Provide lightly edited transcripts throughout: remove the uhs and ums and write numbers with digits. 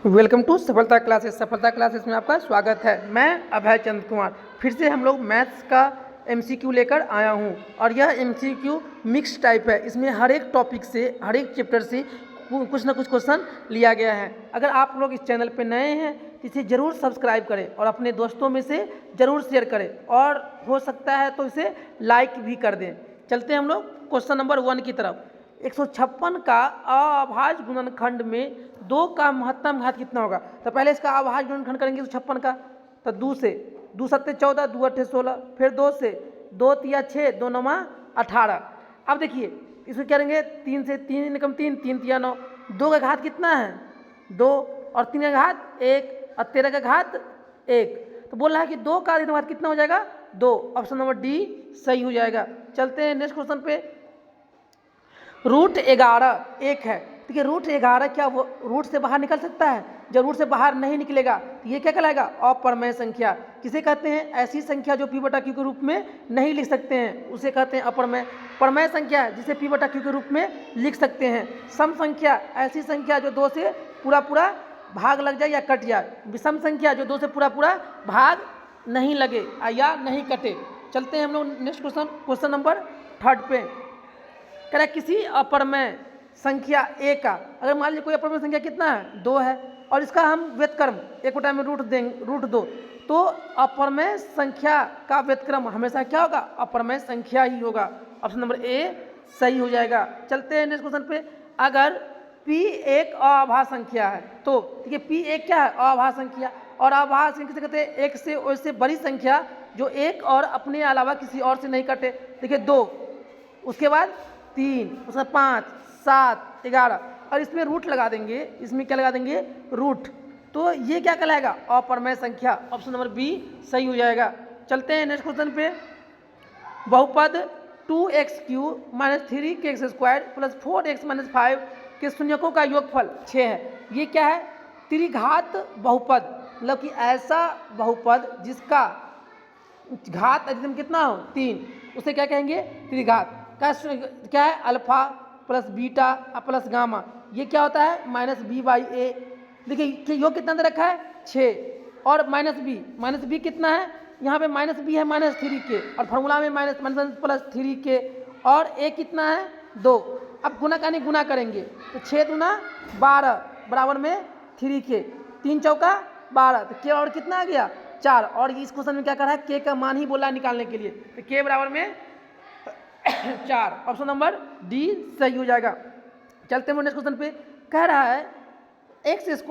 Welcome to सफलता classes. सफलता classes में आपका स्वागत है। मैं अभय चंद कुमार फिर से हम लोग मैथ्स का एमसीक्यू लेकर आया हूं और यह एमसीक्यू मिक्स टाइप है। इसमें हर एक टॉपिक से, हर एक चैप्टर से कुछ ना कुछ क्वेश्चन लिया गया है। अगर आप लोग इस चैनल पर नए हैं तो इसे ज़रूर सब्सक्राइब करें और अपने दोस्तों में से ज़रूर शेयर करें और हो सकता है तो इसे लाइक भी कर दें। चलते हैं हम लोग क्वेश्चन नंबर 1 की तरफ। 156 का अभाज्य गुणनखंड में 2 का महत्तम घात कितना होगा। तो पहले इसका अभाज्य गुणनखंड करेंगे 156 का, तो 2 से 2 सत्ते 14, 2 अट्ठे 16, फिर 2 से 2 तिया 6, 2 नौमा 18। अब देखिए इसमें करेंगे 3 से 3 निकम 3, 3 तिया 9, 2 का घात कितना है 2 और 3 का घात 1 और 13 का घात 1। तो बोल रहा है कि 2 का घात कितना हो जाएगा 2। ऑप्शन नंबर डी सही हो जाएगा। चलते हैं नेक्स्ट क्वेश्चन पे। √11 1 है। देखिए √11 क्या वो रूट से बाहर निकल सकता है? जब रूट से बाहर नहीं निकलेगा तो ये क्या कहलाएगा? अप्रमेय संख्या। किसे कहते हैं? ऐसी संख्या जो p/q के रूप में नहीं लिख सकते हैं उसे कहते हैं अप्रमेय। प्रमेय संख्या जिसे p/q के रूप में लिख सकते हैं। सम संख्या ऐसी संख्या जो 2 से पूरा भाग लग जाए या कट जाए। विषम संख्या जो 2 से पूरा भाग नहीं लगे या नहीं कटे। चलते हैं हम लोग नेक्स्ट क्वेश्चन नंबर 3 पे। कह रहा है किसी अप्रमेय संख्या a का, अगर मान लीजिए कोई अप्रमेय संख्या कितना है 2 है और इसका हम व्युत्क्रम 1/2 में रूट देंगे √2, तो अप्रमेय संख्या का व्युत्क्रम हमेशा क्या होगा? अप्रमेय संख्या ही होगा। ऑप्शन नंबर ए सही हो जाएगा। चलते हैं नेक्स्ट क्वेश्चन पे। अगर p एक अभाज्य संख्या है तो देखिए p एक क्या है? अभाज्य संख्या। और अभाज्य संख्या से कहते हैं एक से उससे बड़ी संख्या जो एक और अपने अलावा किसी और से नहीं कटे। देखिए 2, उसके बाद 3, उसका 5, 7, 11 और इसमें रूट लगा देंगे। इसमें क्या लगा देंगे? रूट। तो ये क्या कहलाएगा? अप्रमेय संख्या। ऑप्शन नंबर बी सही हो जाएगा। चलते हैं नेक्स्ट क्वेश्चन पे। बहुपद 2x³ - 3x² + 4x - 5 के शून्यकों का योगफल 6 है। ये क्या है? त्रिघात बहुपद, मतलब कि ऐसा बहुपद जिसका घात अधिकतम कितना हो 3, उसे क्या कहेंगे? त्रिघात। क्या है? Alpha plus beta plus gamma. ये क्या होता है? -b/a। देखिए योग कितना दे रखा है 6 और -b कितना है? यहाँ पे -b है -3 के और फॉर्मूला में -+3 के और a कितना है 2। अब गुना करेंगे तो 6 दूना 12 बराबर में 3 के, 3 चौका 12, तो k और कितना आ गया 4। और इस क्वेश्चन में क्या कर रहा है? k का मान ही बोला निकालने के लिए, तो k बराबर में 4। ऑप्शन नंबर डी सही हो जाएगा। चलते हैं नेक्स्ट क्वेश्चन पे। कह रहा है x² +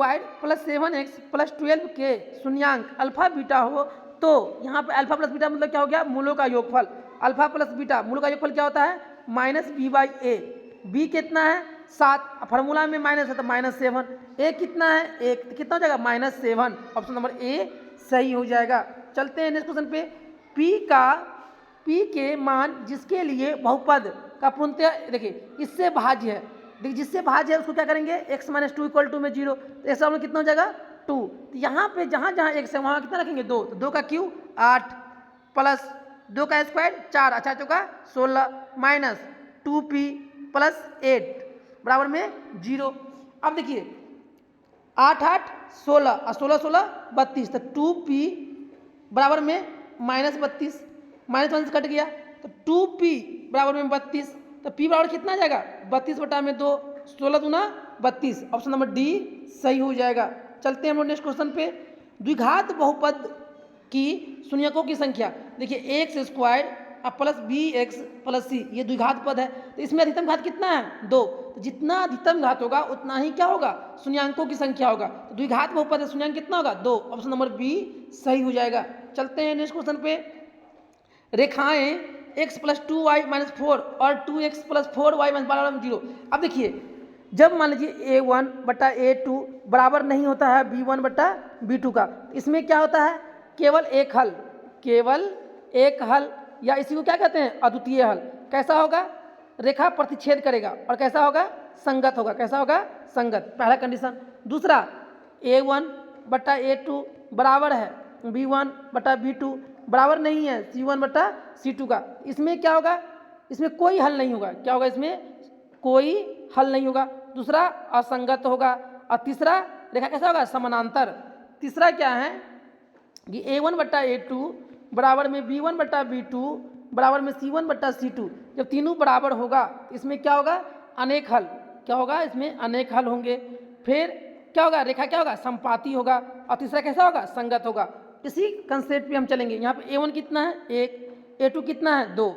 7x + 12 के शून्यांक अल्फा बीटा हो तो यहाँ पे अल्फा प्लस बीटा मतलब क्या हो गया? मूलों का योगफल। अल्फा प्लस बीटा मूलों का योगफल क्या होता है? -b/a। b कितना है 7, फार्मूला में माइनस है तो -7। a कितना है 1, तो कितना हो जाएगा -7। ऑप्शन नंबर ए सही हो जाएगा। चलते हैं नेक्स्ट क्वेश्चन पे। p के मान जिसके लिए बहुपद का पूर्णतः देखिए इससे भाज्य है। देखिए जिससे भाज्य है उसको क्या करेंगे? x - 2 = 0, तो x में कितना हो जाएगा 2। तो यहाँ पे जहाँ x है वहाँ कितना रखेंगे 2, तो 2 का क्यूब 8 प्लस 2 का स्क्वायर 4, अच्छा चौका 16 माइनस 2p + 8 बराबर में 0। अब देखिए 8 8 16 और 16 16 32, तो 2p बराबर में -32, -1 कट गया तो 2p बराबर में 32, तो p बराबर कितना आ जाएगा 32/2, 16 दूना 32। ऑप्शन नंबर डी सही हो जाएगा। चलते हैं हम नेक्स्ट क्वेश्चन पे। द्विघात बहुपद की शून्यकों की संख्या, देखिए x² + bx + c ये द्विघात पद है, तो इसमें अधिकतम घात कितना है 2। तो जितना अधिकतम घात होगा उतना ही क्या होगा? शून्यांकों की संख्या होगा। तो द्विघात बहुपद है, शून्यांक कितना होगा 2। ऑप्शन नंबर बी सही हो जाएगा। चलते हैं नेक्स्ट क्वेश्चन पे। रेखाएं x + 2y - 4 और 2x + 4y - 12 0। अब देखिए जब मान लीजिए a1/a2 बराबर नहीं होता है b1/b2 का, इसमें क्या होता है? केवल एक हल या इसी को क्या कहते हैं? अद्वितीय हल। कैसा होगा? रेखा प्रतिच्छेद करेगा और कैसा होगा? संगत होगा। कैसा होगा? संगत, पहला कंडीशन। दूसरा a1/a2 बराबर है b1/b2 बराबर नहीं है c1/c2 का। इसमें क्या होगा? इसमें कोई हल नहीं होगा। क्या होगा? इसमें कोई हल नहीं होगा। दूसरा असंगत होगा और तीसरा रेखा कैसा होगा, समानांतर। तीसरा क्या है कि a1 बट्टा a2 बराबर में b1 बट्टा b2 बराबर में c1 बट्टा c2। जब तीनों बराबर होगा तो इसमें क्या होगा, अनेक हल। क्या होगा, इसमें अनेक हल होंगे। फिर क्या होगा, रेखा क्या होगा, समपाती होगा। और तीसरा कैसा होगा, संगत होगा। इसी कंसेप्ट पे हम चलेंगे। यहाँ पे a1 कितना है, 1, a2 कितना है, 2,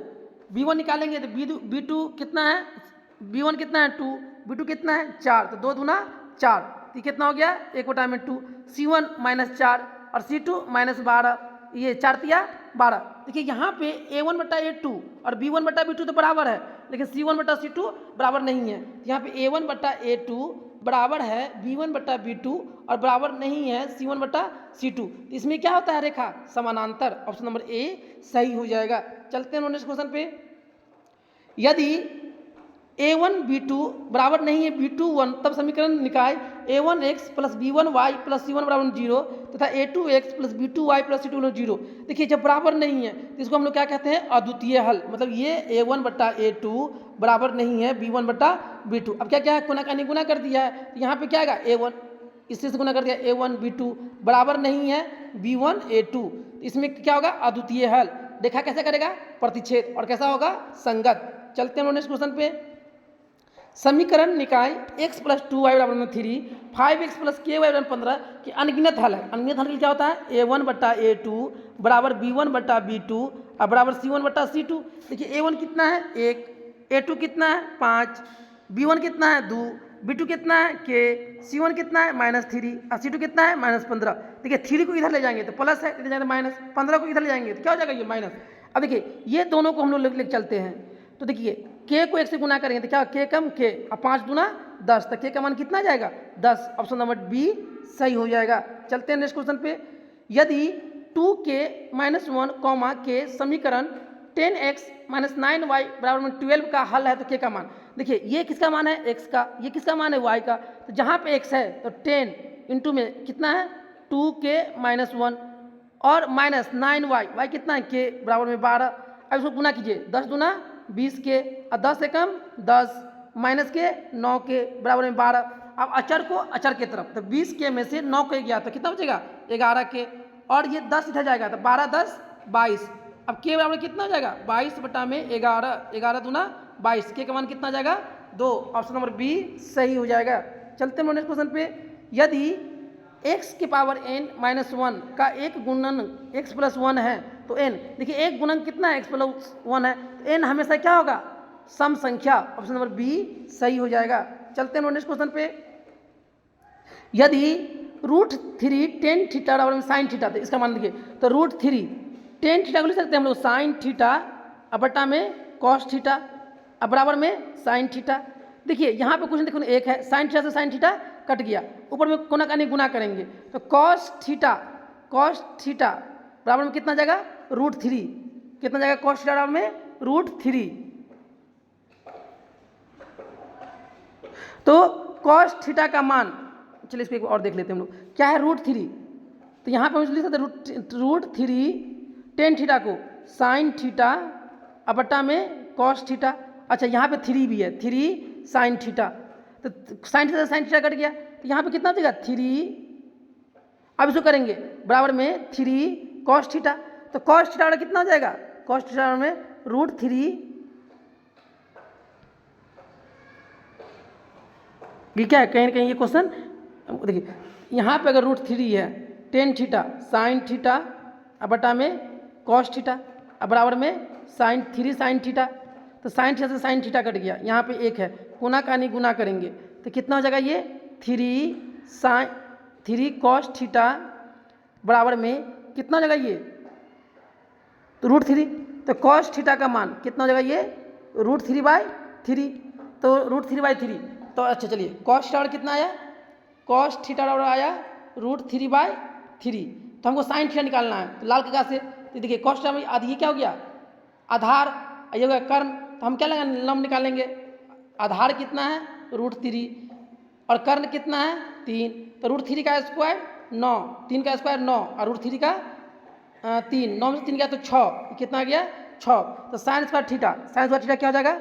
b1 निकालेंगे तो b2 कितना है, b1 कितना है, 2, b2 कितना है, 4, तो 2 दूना 4, तो कितना हो गया, 1/2, c1 -4 और c2 -12, ये 4 तिया 12। देखिए यहाँ पे a1 बट्टा a2 और b1 बट्टा b2 तो बराबर है, लेकिन c1 बट्टा c2 बराबर नहीं है। तो यहाँ पे a1 बट्टा a2 बराबर है b1 बट्टा b2 और बराबर नहीं है c1 बट्टा c2। तो इसमें क्या होता है, रेखा समानांतर। ऑप्शन नंबर ए सही हो जाएगा। चलते हैं नेक्स्ट क्वेश्चन पे। यदि a1 b2 बराबर नहीं है b2 1, तब समीकरण निकाय a1x plus b1y plus c1 बराबर 0 तथा a2x plus b2y plus c2 बराबर 0। देखिए जब बराबर नहीं है तो इसको हम लोग क्या कहते हैं, अद्वितीय हल। मतलब ये a1 बट्टा a2 बराबर नहीं है b1 बट्टा b2। अब क्या क्या है, गुना का गुना कर दिया है, तो यहाँ पे क्या आएगा, a1 इससे गुना कर दिया, a1 b2 बराबर नहीं है b1 a2। इसमें क्या होगा, अद्वितीय हल। देखा कैसे करेगा, प्रतिच्छेद। और कैसा होगा, संगत। चलते हैं नेक्स्ट क्वेश्चन पे। समीकरण निकाय x प्लस 2y बराबर 3, 5x प्लस k वाई बराबर 15 की अनगिनत हल है। अनगिनत हल क्या होता है, a1 बट्टा a2 बराबर b1 बट्टा b2 और बराबर c1 बट्टा c2। देखिए a1 कितना है, 1, a2 कितना है, 5, b1 कितना है, 2, b2 कितना है, k, c1 कितना है, -3 और c2 कितना है, -15। देखिए 3 को इधर ले जाएंगे तो प्लस है, इधर जाएंगे माइनस, 15 को इधर ले जाएंगे तो क्या हो जाएगा, ये माइनस। अब देखिए ये दोनों को हम लोग लेकर चलते हैं। तो देखिए k को 1 से गुना करेंगे तो क्या, k कम k और 5 दूना 10, तो k का मान कितना जाएगा, 10। ऑप्शन नंबर बी सही हो जाएगा। चलते हैं नेक्स्ट क्वेश्चन पे। यदि 2k -1 k समीकरण 10x -9y बराबर में 12 का हल है तो k का मान। देखिए ये किसका मान है, x का, ये किसका मान है, y का। तो जहाँ पे x है तो 10 इंटू में कितना है, 2k -1 और -9y, y कितना है, k बराबर में 12। अब इसको गुना कीजिए, 10 दूना 20 के और 10 से कम 10 माइनस के 9 के बराबर में 12। अब अचर को अचर के तरफ, तो 20 के में से 9 को गया तो कितना बचेगा, 11 के, और ये 10 इधर जाएगा तो 12 10 22। अब के बराबर कितना हो जाएगा, 22 बटा में 11, 11 दूना 22, के का मान कितना जाएगा, 2। ऑप्शन नंबर बी सही हो जाएगा। चलते हैं नेक्स्ट क्वेश्चन पे। यदि x की पावर n-1 का एक गुणन x प्लस 1 है तो n, देखिए एक गुणन कितना है, x प्लस 1 है, तो n हमेशा क्या होगा, सम संख्या। ऑप्शन नंबर बी सही हो जाएगा। चलते हैं नेक्स्ट क्वेश्चन पे। यदि √3 tan थीटा बराबर में sin थीटा, तो इसका मान देखिए, तो √3 tan थीटा को लिख सकते हैं हम लोग sin थीटा बटा में cos थीटा अब बराबर में sin थीटा। देखिए यहाँ पे कुछ नहीं, देखो एक है, sin थीटा से sin थीटा कट गया, ऊपर में कोना का गुना करेंगे तो cos थीटा बराबर में कितना जाएगा, √3, कितना जाएगा, cos थीटा बराबर में √3। तो cos थीटा का मान, चलिए इसको एक और देख लेते हैं हम लोग, क्या है, √3। तो यहाँ पे हम लिख सकते हैं √3 tan थीटा को sin थीटा बटा में cos थीटा। अच्छा यहाँ पे 3 भी है, 3 sin थीटा, तो sin थीटा से sin थीटा कट गया, तो यहाँ पे कितना देगा, 3। अब इसको करेंगे बराबर में 3 cos थीटा, तो cos थीटा कितना हो जाएगा, cos थीटा में √3, ये क्या है, कहीं ना कहीं ये क्वेश्चन देखिए, यहाँ पे अगर √3 है, tan थीटा sin थीटा बटा में cos थीटा बराबर में3 sin थीटा, तो sin थीटा से sin थीटा कट गया, यहाँ पे एक है, गुना का गुना करेंगे तो कितना हो जाएगा, ये 3 cos थीटा बराबर में कितना हो जाएगा, ये तो √3, तो cos थीटा का मान कितना हो जाएगा, ये √3/3, तो √3/3। तो अच्छा चलिए cos थीटा कितना आया, cos थीटा बराबर आया √3/3। तो हमको sin थीटा निकालना है, तो लाल कलर से, तो देखिए cos थीटा में आधी क्या हो गया, आधार, ये हो गया कर्ण, तो हम क्या लगाएंगे, लंब निकालेंगे। आधार कितना है, √3 और कर्ण कितना है, 3, तो √3 का स्क्वायर 9, 3 का स्क्वायर 9 और √3 का 3, 9 में से 3 गया तो 6, कितना गया, 6। तो sin स्क्वायर थीटा क्या हो जाएगा,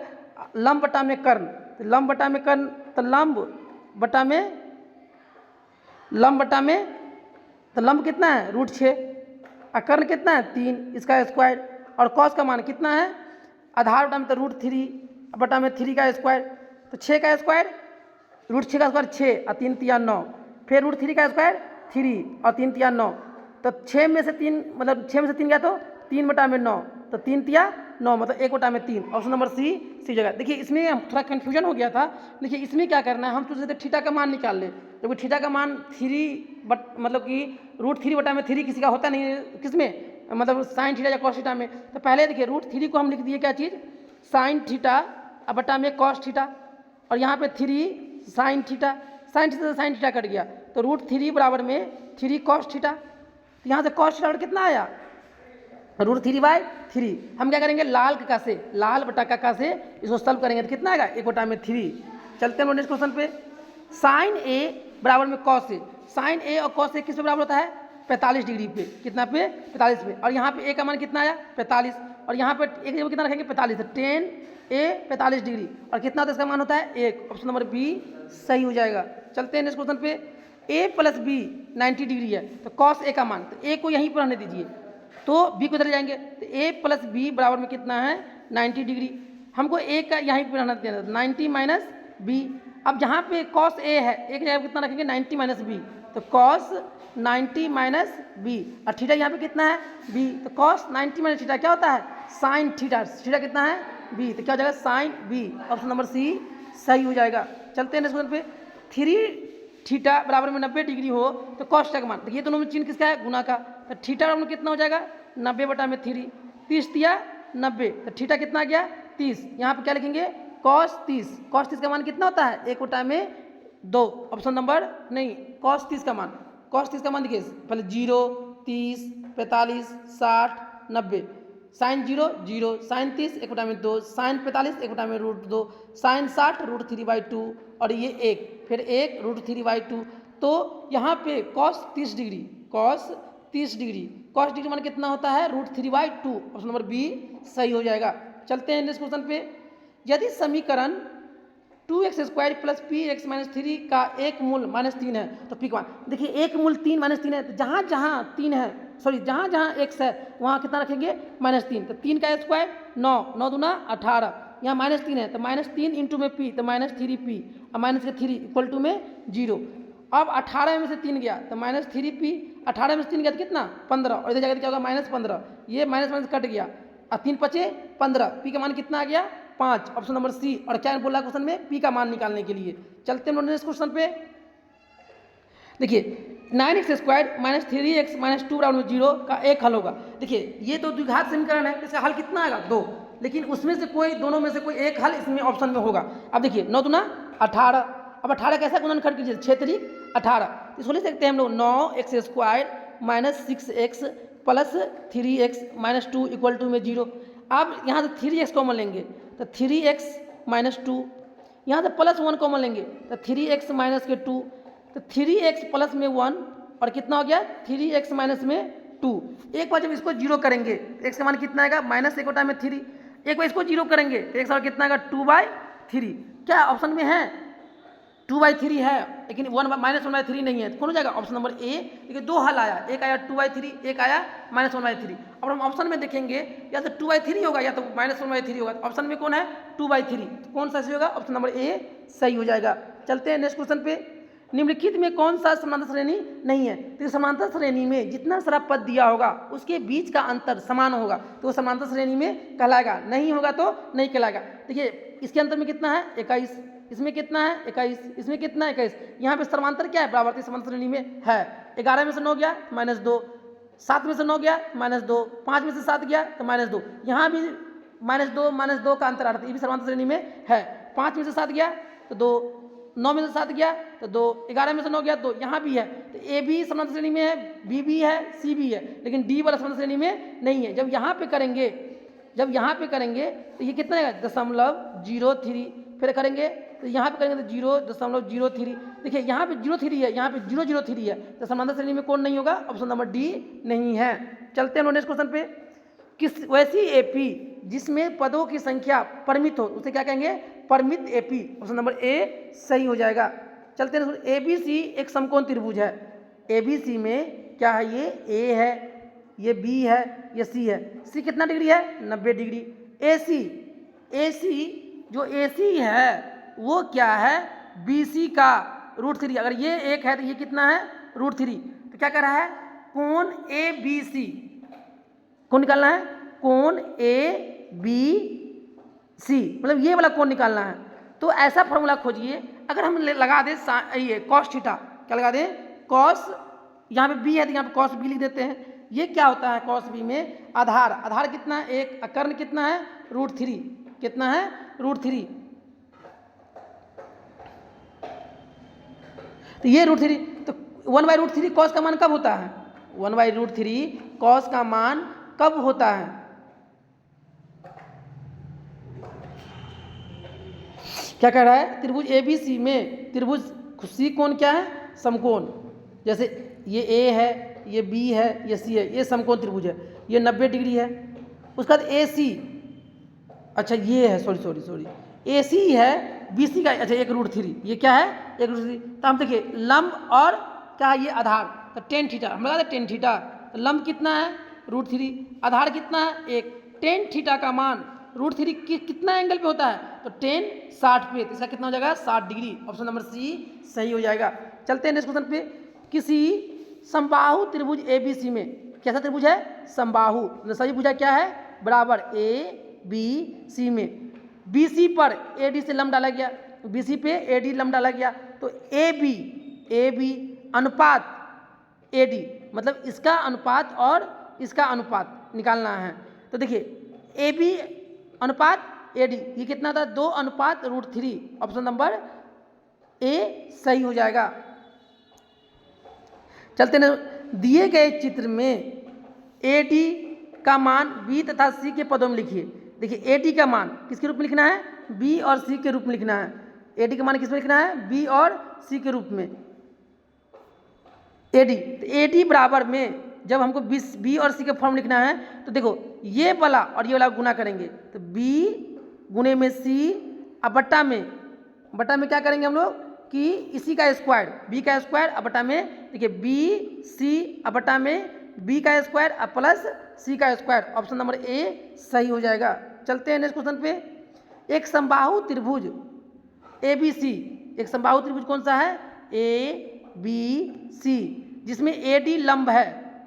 लंब बटा में कर्ण, तो लंब बटा में कर्ण, तो लंब बटा में लंब बटा में, तो लंब कितना है रूट 6, कर्ण कितना है 3, इसका स्क्वायर, और कॉस का मान कितना है आधार बटा में तो रूट 3 बटा में 3 का स्क्वायर, तो 6 का स्क्वायर, रूट 6 का स्क्वायर 6 और 3 तिया 9, फिर रूट 3 का स्क्वायर 3 और 3 तिया 9, तो 6 में से 3 मतलब 6 में से 3 गया तो 3 बटा में 9, तो 3 तिया 9 मतलब 1 बटा में 3, ऑप्शन नंबर सी जगह। देखिए इसमें थोड़ा कन्फ्यूजन हो गया था। देखिए इसमें क्या करना है, हम सोचते थे थीटा का मान निकाल ले, जबकि थीटा का मान 3 मतलब कि रूट 3 बटा में 3 किसी का होता नहीं है, किसमें मतलब साइन थीटा या कॉस थीटा में। तो पहले देखिए रूट 3 को हम लिख दिए क्या चीज़ साइन थीटा बटा में कॉस थीटा, और यहाँ पे 3 साइन थीटा से साइन थीटा कट गया, तो रूट 3 बराबर में 3 कॉस थीटा, तो यहाँ से कॉस थीटा कितना आया रूट 3/3। हम क्या करेंगे लाल बटा का से इसको सॉल्व करेंगे तो कितना आएगा 1 बटा में 3। चलते हैं नेक्स्ट क्वेश्चन पे। साइन ए बराबर में कॉस ए, साइन ए और कॉस ए किस पे बराबर होता है 45 डिग्री पे, कितना पे 45 पे, और यहाँ पे ए का मान कितना आया 45, और यहाँ पे एक जगह कितना रखेंगे 45, टेन ए 45 डिग्री, और कितना होता है इसका मान होता है 1, ऑप्शन नंबर बी सही हो जाएगा। चलते हैं नेक्स्ट क्वेश्चन पे। ए प्लस बी 90 डिग्री है, तो कॉस ए का मान, तो ए को यहीं पर रहने दीजिए, तो बी को इधर जाएंगे, तो ए प्लस बी बराबर में कितना है 90 डिग्री, हमको ए का यहीं पर रहना देना 90 माइनस बी। अब जहाँ पे कॉस ए है एक जगह कितना रखेंगे 90 माइनस बी, तो कॉस 90 माइनस बी, और थीटा यहाँ पे कितना है बी, तो कॉस 90 माइनस थीटा क्या होता है साइन थीटा, थीटा कितना है बी, तो क्या हो जाएगा sine B, option number C सही हो जाएगा। चलते हैं नेक्स्ट क्वेश्चन पे। 3 थीटा बराबर में 90 डिग्री हो तो कॉस थीटा का मान, देखिए दोनों में चिन्ह किसका है गुना का, तो थीटा बराबर में कितना हो जाएगा 90 बटा में 3, 30 दिया 90, तो थीटा कितना आ गया 30, यहाँ पे क्या लिखेंगे कॉस 30 का मान कितना होता है 1 बटा में 2, ऑप्शन नंबर नहीं कॉस 30 का मान देखिए पहले 0 30 45 60 90, साइन 0 साइन 30 1 बटा में 2, साइन 45 1 बटा में रूट 2, साइन 60 रूट 3/2, और ये 1 फिर 1 रूट 3/2, तो यहाँ पे कॉस 30 डिग्री मान कितना होता है रूट 3/2, ऑप्शन नंबर बी सही हो जाएगा। चलते हैं नेक्स्ट क्वेश्चन पे। यदि समीकरण 2x² plus P x minus 3 का एक मूल -3 है तो पी का मान, देखिए एक मूल 3 -3 है, तो जहाँ जहाँ 3 है सॉरी जहाँ जहाँ x है वहाँ कितना रखेंगे -3, तो 3 का स्क्वायर 9, 9 दूना 18, यहाँ -3 है तो -3 इंटू में p तो -3p, और -3 इक्वल टू में 0। अब 18 में से 3 गया तो -3p, 18 में से 3 गया तो कितना 15, और इधर जाकर क्या होगा -15, ये माइनस कट गया और 3 बचे 15, पी का मान कितना आ गया 5, ऑप्शन नंबर सी। और क्या बोला क्वेश्चन में पी का मान निकालने के लिए। चलते हैं नेक्स्ट क्वेश्चन पे। देखिए 9x² -3x -2 बराबर 0 का एक हल होगा। देखिए ये तो द्विघात समीकरण है, इसका हल कितना आएगा 2, लेकिन उसमें से कोई दोनों में से कोई एक हल इसमें ऑप्शन में होगा। अब देखिए 9 दूना 18, अब 18 कैसा गुणनखंड कीजिए 6 3 18, इसको लिख सकते हैं हम लोग 9x² -6x plus 3x -2 equal to में 0। अब यहाँ से 3x कॉमन लेंगे तो 3x -2, यहाँ से +1 कॉमन लेंगे तो 3x माइनस के 2, तो 3x प्लस में 1 और कितना हो गया 3x माइनस में 2। एक बार जब इसको 0 करेंगे तो x का मान कितना आएगा -1 बटा में 3, एक बार इसको 0 करेंगे तो x का कितना आएगा 2/3। क्या ऑप्शन में है 2/3 है, लेकिन -1/3 नहीं है, तो कौन हो जाएगा ऑप्शन नंबर ए। देखिए दो हल आया, एक आया 2/3, एक आया -1/3। अब हम ऑप्शन में देखेंगे या तो 2/3 होगा या तो -1/3 होगा, ऑप्शन में कौन है 2/3, तो कौन सा सही होगा ऑप्शन नंबर ए सही हो जाएगा। चलते हैं नेक्स्ट क्वेश्चन पे। निम्नलिखित में कौन सा समांतर श्रेणी नहीं है, तो समांतर श्रेणी में जितना सारा पद दिया होगा उसके बीच का अंतर समान होगा तो वो समांतर श्रेणी में कहलाएगा, नहीं होगा तो नहीं कहलाएगा। देखिए इसके अंतर में कितना है 21, इसमें कितना है 21, इसमें कितना है 21, यहाँ पे समांतर क्या है बराबर समांतर श्रेणी में है। 11 में से 9 गया -2, 7 में से 9 गया -2, 5 में से 7 गया तो -2, यहाँ भी -2 का अंतर आ रहा था, ये भी समांतर श्रेणी में है। 5 में से 7 गया तो 2, 9 में से 7 गया तो 2, 11 में से 9 गया 2, यहाँ भी है, तो ए भी समांतर श्रेणी में है, बी भी है, सी भी है, लेकिन डी वाला समांतर श्रेणी में नहीं है। जब यहाँ पे करेंगे तो ये कितना है 0.03, फिर करेंगे तो यहाँ पे करेंगे तो 0.03। देखिए यहाँ पे 0.3 है, यहाँ पे 0.03 है, तो समांतर श्रेणी में कौन नहीं होगा ऑप्शन नंबर डी नहीं है। चलते हैं नेक्स्ट क्वेश्चन पे। किस वैसी एपी जिसमें पदों की संख्या परिमित हो उसे क्या कहेंगे परिमित एपी, ऑप्शन नंबर ए सही हो जाएगा। चलते हैं, ए बी सी एक समकोण त्रिभुज है। ए बी सी में क्या है, ये ए है, ये बी है, ये सी है। सी कितना डिग्री है, 90 डिग्री। ए सी जो ए सी है वो क्या है, बी सी का √3। अगर ये एक है तो ये कितना है, √3। तो क्या कर रहा है, कोण ए बी सी, कौन निकालना है, कोण ए बी सी, मतलब ये वाला कोण निकालना है। तो ऐसा फॉर्मूला खोजिए, अगर हम लगा दें ये कॉस थीटा, क्या लगा दें, कॉस, यहाँ पे बी है तो यहाँ पे कॉस बी लिख देते हैं। ये क्या होता है, कॉस बी में आधार कितना है, एक, कर्ण कितना है, √3, कितना है, √3। तो ये √3, तो 1/√3 कॉस का मान कब होता है, 1/√3 कॉस का मान कब होता है, क्या कह रहा है, त्रिभुज एबीसी में त्रिभुज सी कोण क्या है, समकोण। जैसे ये ए है, ये बी है, ये सी है, ये समकोण त्रिभुज है, ये 90 डिग्री है। उसके बाद ए सी, अच्छा ये है, सॉरी ए सी है, बी सी का, अच्छा 1√3, ये क्या है, 1√3। तो हम देखिए लंब और क्या है, ये आधार, तो टेन थीटा हम लगा दें, टेन थीटा। तो लंब कितना है, √3, आधार कितना है, एक। टेन थीटा का मान √3 कितना एंगल पे होता है, तो टेन 60 पे, तो इसका कितना हो जाएगा, 60 डिग्री। ऑप्शन नंबर सी सही हो जाएगा। चलते हैं नेक्स्ट क्वेश्चन पे। किसी समबाहु त्रिभुज एबीसी में, कैसा त्रिभुज है, समबाहु, सही भुजा क्या है, बराबर ए बी सी में बी सी पर ए डी से लंब डाला गया, बी सी पे ए डी लंब डाला गया। तो ए बी अनुपात ए डी, मतलब इसका अनुपात और इसका अनुपात निकालना है। तो देखिए ए बी अनुपात ए डी, ये कितना था, 2:√3। ऑप्शन नंबर ए सही हो जाएगा। चलते हैं, दिए गए चित्र में ए डी का मान बी तथा सी के पदों में लिखिए। देखिए ए डी का मान किसके रूप में लिखना है, बी और सी के रूप में लिखना है। ए डी का मान किस में लिखना है, बी और सी के रूप में। ए डी, तो ए डी बराबर में जब हमको बी और सी के फॉर्म लिखना है, तो देखो ये वाला और ये वाला गुना करेंगे, तो बी गुने में सी, अब बट्टा में क्या करेंगे हम लोग कि इसी का स्क्वायर, बी का स्क्वायर, अब बट्टा में देखिए बी सी, अब बट्टा में बी का स्क्वायर, अब प्लस सी का स्क्वायर। ऑप्शन नंबर ए सही हो जाएगा। चलते हैं नेक्स्ट क्वेश्चन पे। एक समबाहु त्रिभुज ए बी सी, एक समबाहु त्रिभुज कौन सा है, ए बी सी, जिसमें ए डी लंब है,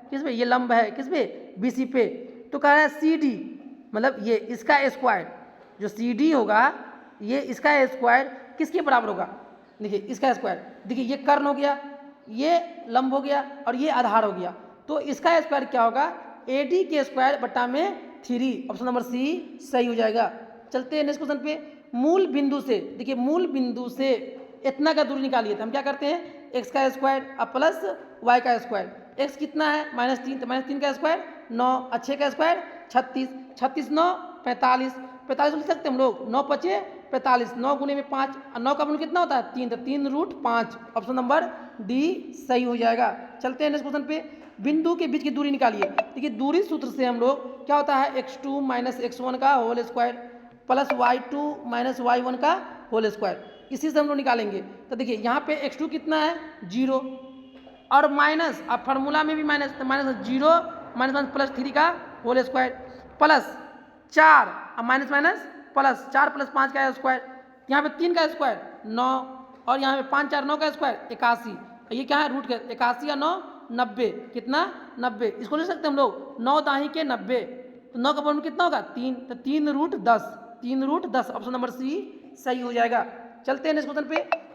किस पे, ये लंब है किस पे, बी सी पे। तो कह रहा है सी डी, मतलब ये इसका स्क्वायर, जो सी डी होगा ये इसका स्क्वायर किसके बराबर होगा, देखिए इसका स्क्वायर, देखिए ये कर्ण हो गया, ये लंब हो गया और ये आधार हो गया। तो इसका स्क्वायर क्या होगा, ए डी के स्क्वायर बट्टा में 3। ऑप्शन नंबर सी सही हो जाएगा। चलते हैं नेक्स्ट क्वेश्चन पे। मूल बिंदु से, देखिए मूल बिंदु से इतना का दूरी निकालिए, तो हम क्या करते हैं, एक्स का स्क्वायर अब प्लस वाई का स्क्वायर। एक्स कितना है, -3, तो -3 का स्क्वायर 9, 6 का स्क्वायर 36, 36 9 45, 45 लिख सकते हैं हम लोग, 9 5 45, 9 गुने में 5, 9 का मूल्य कितना होता है 3, तो 3√5। ऑप्शन नंबर डी सही हो जाएगा। चलते हैं नेक्स्ट क्वेश्चन पे। बिंदु के बीच की दूरी निकालिए। देखिए दूरी सूत्र से हम लोग क्या होता है, x2 - x1 का whole square plus y2 - y1 का होल स्क्वायर, इसी से हम लोग निकालेंगे। तो देखिए यहाँ पे x2 कितना है 0 और माइनस, अब फार्मूला में भी माइनस, तो -0 - +3 का होल स्क्वायर प्लस 4, अब माइनस प्लस 4 + 5 का स्क्वायर, यहाँ पे 3 का स्क्वायर 9 और यहाँ पे 5 4 9 का स्क्वायर 81। ये क्या है रूट के 81 या 9 90, कितना 90। इसको ले सकते हैं हम लोग 9 दाही के 90, तो 9 का पावर कितना होगा 3, तो 3√10, 3√10। ऑप्शन नंबर सी सही हो जाएगा। चलते हैं नेक्स्ट क्वेश्चन पे।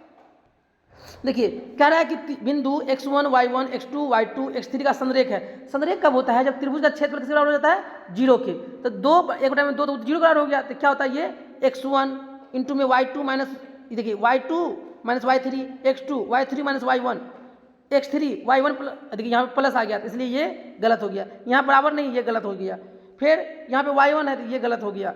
देखिए कह रहा है कि बिंदु x1 y1 x2 y2 x3 का संरेख है। संरेख कब होता है, जब त्रिभुज का क्षेत्रफल किसके बराबर हो जाता है 0 के। तो 2 एक बटा में 2 तो 0 बराबर हो गया, तो क्या होता है ये x1 इंटू में y2 माइनस, देखिए y2 - y3 x2 y3 - y1 x3 y1, देखिए यहाँ पे प्लस आ गया, तो इसलिए ये गलत हो गया। यहाँ बराबर नहीं, ये गलत हो गया। फिर यहाँ पे y1 है तो ये गलत हो गया।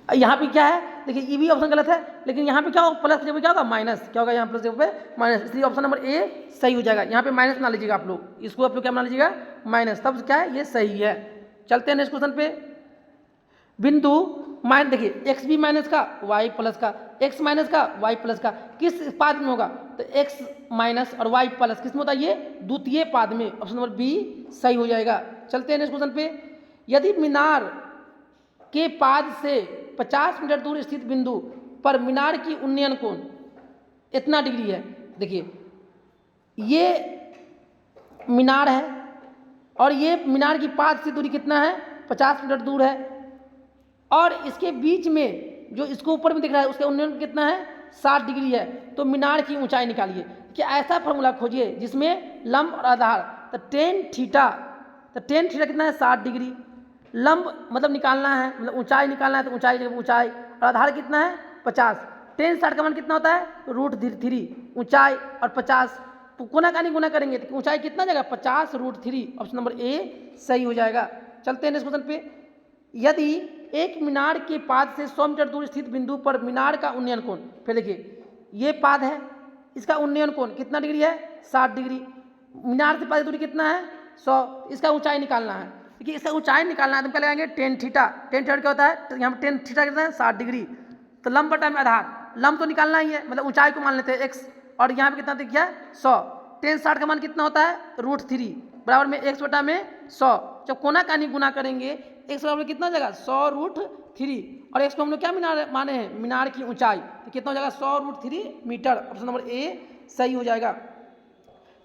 यहाँ पे क्या है, देखिए ये भी ऑप्शन गलत है, लेकिन यहाँ पे क्या होगा प्लस जब क्या होगा माइनस, क्या होगा यहाँ प्लस जब पे माइनस, इसलिए ऑप्शन नंबर ए सही हो जाएगा। यहाँ पे माइनस बना लीजिएगा आप लोग, इसको आप लोग क्या बना लीजिएगा माइनस, तब क्या है ये सही है। चलते हैं नेक्स्ट क्वेश्चन पे। बिंदु माइनस, देखिए एक्स बी माइनस का वाई प्लस का, एक्स माइनस का वाई प्लस का, किस पाद में होगा? तो एक्स माइनस और वाई प्लस किस में होता है? ये द्वितीय पाद में। ऑप्शन नंबर बी सही हो जाएगा। चलते हैं नेक्स्ट क्वेश्चन पे। यदि मीनार के पाद से 50 मीटर दूर स्थित बिंदु पर मीनार की उन्नयन कोण इतना डिग्री है। देखिए ये मीनार है और ये मीनार की पाद से दूरी कितना है? 50 मीटर दूर है, और इसके बीच में जो इसको ऊपर में दिख रहा है उसका उन्नयन कितना है? 60 डिग्री है। तो मीनार की ऊंचाई निकालिए कि ऐसा फॉर्मूला खोजिए जिसमें लंब और आधार, तो टेन थीटा कितना है? 60 डिग्री। लंब मतलब निकालना है, मतलब ऊंचाई निकालना है, तो ऊंचाई और आधार कितना है? 50। टेन 60 का मान कितना होता है? √3। ऊंचाई और 50 तो गुना का नहीं गुना करेंगे तो ऊंचाई कितना जाएगा? 50√3। ऑप्शन नंबर ए सही हो जाएगा। चलते हैं नेक्स्ट क्वेश्चन पे। यदि एक मीनार के पाद से 100 मीटर दूर स्थित बिंदु पर मीनार का उन्नयन कोण, फिर देखिए ये पाद है, इसका उन्नयन कोण कितना डिग्री है? 60 डिग्री। मीनार से पाद की दूरी कितना है? 100। इसका ऊंचाई निकालना है। देखिए इसका ऊंचाई निकालना है तो क्या लगाएंगे? टेन थीटा क्या होता है? तो यहाँ पर टेन थीटा कितना है? 60 डिग्री। तो लंब बटा में आधार, लंब तो निकालना ही है, मतलब ऊंचाई को मान लेते हैं एक्स, और यहाँ पे कितना दिख गया? 100। टेन 60 का मान कितना होता है? √3 बराबर में एक्स बटा में 100। जब कोना का नहीं गुना करेंगे एक्स बराबर कितना हो जाएगा? 100√3, और एक्स को हम लोग क्या माने हैं? मीनार की ऊंचाई। तो कितना हो जाएगा? 100√3 मीटर। ऑप्शन नंबर ए सही हो जाएगा।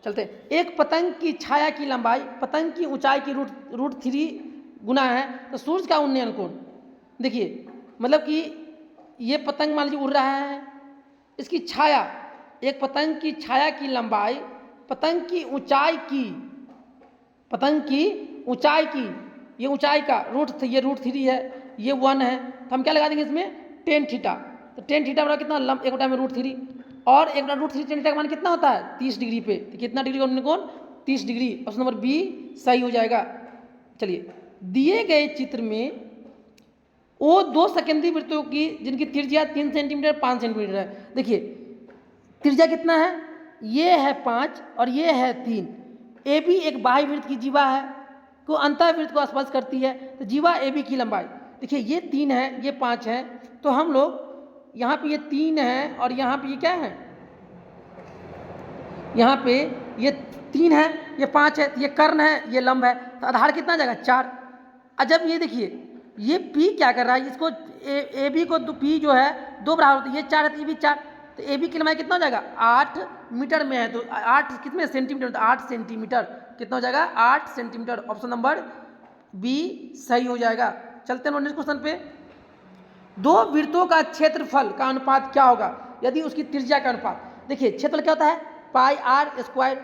चलते हैं। एक पतंग की छाया की लंबाई पतंग की ऊंचाई की √3 गुना है, तो सूर्य का उन्नयन कोण, देखिए मतलब कि ये पतंग मान लीजिए उड़ रहा है, इसकी छाया, एक पतंग की छाया की लंबाई पतंग की ऊंचाई की ये ऊंचाई का ये √3 है, ये 1 है, तो हम क्या लगा देंगे इसमें? Tan theta. तो टेन थीटा बराबर कितना? लंब एक बटा में √3, और एक बटा √3 टेन थीटा का मान कितना होता है? 30 डिग्री पे। तो कितना डिग्री का उन्नयन कोण? 30 डिग्री। ऑप्शन नंबर बी सही हो जाएगा। चलिए, दिए गए चित्र में वो दो सेकेंडरी वृत्तों की जिनकी त्रिज्या 3 सेंटीमीटर 5 सेंटीमीटर है। देखिए त्रिज्या कितना है? ये है 5 और ये है 3। ए बी एक बाह्य वृत्त की जीवा है को अंतःवृत्त को स्पर्श करती है, तो जीवा ए बी की लंबाई, देखिए ये 3 है, ये 5 है, तो हम लोग यहाँ पे ये 3 है और यहाँ पे ये क्या है? यहाँ पे ये 3 है, ये 5 है, ये कर्ण है, ये लंब है, तो आधार कितना जाएगा? 4। अजब ये देखिए ये P क्या कर रहा है? इसको ए बी को P जो है 2 बराबर होती है, ये 4 है तो ये भी 4, तो ए बी की लंबाई कितना हो जाएगा? 8 मीटर में है, तो 8 कितने सेंटीमीटर? तो 8 सेंटीमीटर। कितना हो जाएगा? 8 सेंटीमीटर। ऑप्शन नंबर बी सही हो जाएगा। चलते हैं नेक्स्ट क्वेश्चन पे। दो वृत्तों का क्षेत्रफल का अनुपात क्या होगा यदि उसकी त्रिज्या का अनुपात, देखिए क्षेत्रफल क्या होता है? पाई आर स्क्वायर।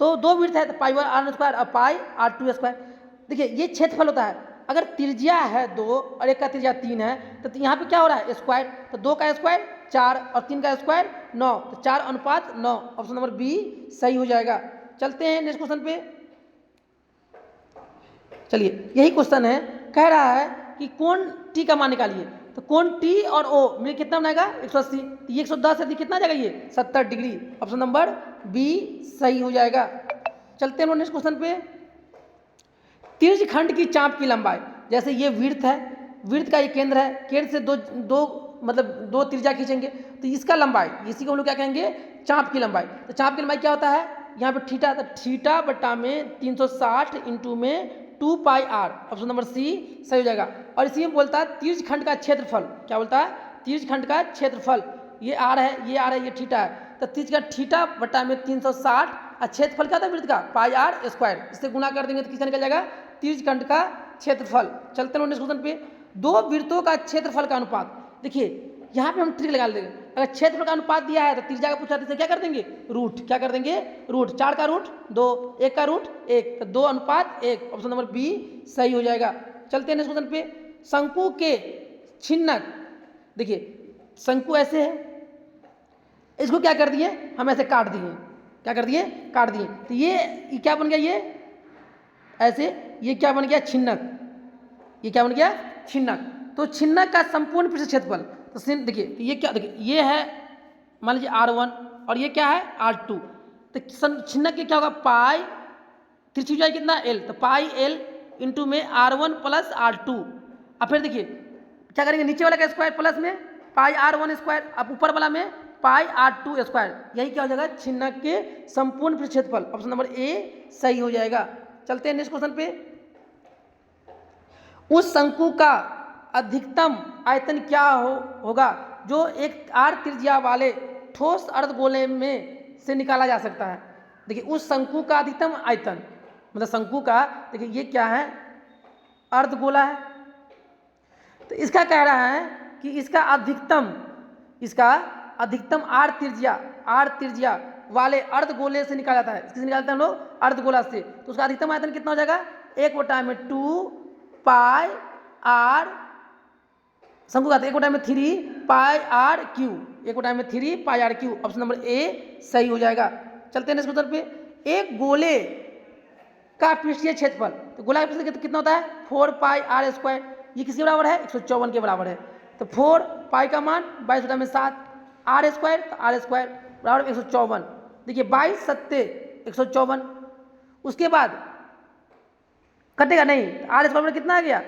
तो दो वृत्त है तो पाई आर स्क्वायर और पाई r2 स्क्वायर। देखिए ये क्षेत्रफल होता है। अगर त्रिज्या है 2 और एक का त्रिज्या 3 है तो यहाँ पे क्या हो रहा है? स्क्वायर। तो 2 का स्क्वायर 4 और 3 का स्क्वायर 9, तो 4:9। ऑप्शन नंबर बी सही हो जाएगा। चलते हैं नेक्स्ट क्वेश्चन पे। चलिए यही क्वेश्चन है, कह रहा है कि कोण टी का मान निकालिए, तो कोण टी और ओ मिल कितना बनाएगा? 180। तो ये 110 है, कितना जाएगा? ये 70 डिग्री। ऑप्शन नंबर बी सही हो जाएगा। चलते हैं नेक्स्ट क्वेश्चन पे। तिर्ज खंड की चाप की लंबाई, जैसे ये वृत्त है, वृत्त का ये केंद्र है, केंद्र से दो त्रिज्या खींचेंगे तो इसका लंबाई, इसी को हम लोग क्या कहेंगे? चाप की लंबाई। तो चाप की लंबाई क्या होता है? यहाँ पे थीटा, तो थीटा बटा में 360 इंटू में 2 पाई आर। ऑप्शन नंबर सी सही हो जाएगा। और इसी में बोलता है तिर्ज खंड का क्षेत्रफल, क्या बोलता है? तिर्ज खंड का क्षेत्रफल, ये आर है, ये आर है, ये थीटा है, तो तिर्ज का थीटा बटा में 360 और क्षेत्रफल क्या था वृत्त का? पाई आर स्क्वायर। इससे गुना कर देंगे तो किसका निकल जाएगा? तिर्ज खंड का क्षेत्रफल। चलते हैं नेक्स्ट क्वेश्चन पे। दो वृत्तों का क्षेत्रफल का अनुपात, देखिए यहाँ पे हम ट्रिक लगा देंगे। अगर क्षेत्रफल का अनुपात दिया है तो त्रिज्या का पूछा तो क्या कर देंगे? रूट। क्या कर देंगे? रूट। 4 का रूट 2, 1 का रूट 1, तो 2:1। ऑप्शन नंबर बी सही हो जाएगा। चलते हैं नेक्स्ट क्वेश्चन पे। शंकु के छिन्नक, देखिए शंकु ऐसे है, इसको क्या कर दिए? हम ऐसे काट दिए। क्या कर दिए? काट दिए। तो ये क्या बन गया? ये ऐसे, ये क्या बन गया? छिन्नक। ये क्या बन गया? छिन्नक। तो छिन्नक का संपूर्ण पृष्ठ क्षेत्रफल, तो देखिए तो ये क्या, देखिए ये है मान लीजिए R1 और ये क्या है? R2। तो छिन्नक के क्या होगा? पाई, तिरछी ऊंचाई कितना? L, तो पाई L इंटू में R1 प्लस R2। अब फिर देखिए क्या करेंगे, नीचे वाला का स्क्वायर प्लस में पाई आर वन स्क्वायर, अब ऊपर वाला में पाई आर टू स्क्वायर, यही क्या हो जाएगा, छिन्नक के संपूर्ण पृष्ठ क्षेत्रफल। ऑप्शन नंबर ए सही हो जाएगा। चलते हैं नेक्स्ट क्वेश्चन पे। उस शंकु का अधिकतम आयतन क्या होगा जो एक आर त्रिज्या वाले ठोस अर्धगोले में से निकाला जा सकता है। देखिए उस शंकु का अधिकतम आयतन, मतलब शंकु का, देखिए ये क्या है, अर्धगोला है, तो इसका कह रहा है कि इसका अधिकतम आर त्रिज्या वाले अर्धगोले से निकाला जाता है। किससे निकालते हैं हम लोग, अर्धगोला से। तो उसका अधिकतम आयतन कितना हो जाएगा, 1/2 पाई आर, शंकु का 1/3 pi R cube, 1/3 pi R cube. Option number A सही हो जाएगा। चलते हैं नेक्स्ट क्वेश्चन पे। एक गोले का पृष्ठीय क्षेत्रफल, तो गोला का पृष्ठीय कितना होता है, 4 पाई आर स्क्वायर, ये किसके बराबर है, 154 के बराबर है। तो 4 पाई का मान 22/7, आर स्क्वायर, तो आर स्क्वायर बराबर 154। देखिए 22 सत्ते 154, उसके बाद कटेगा नहीं, आर स्क्वायर में कितना आ गया,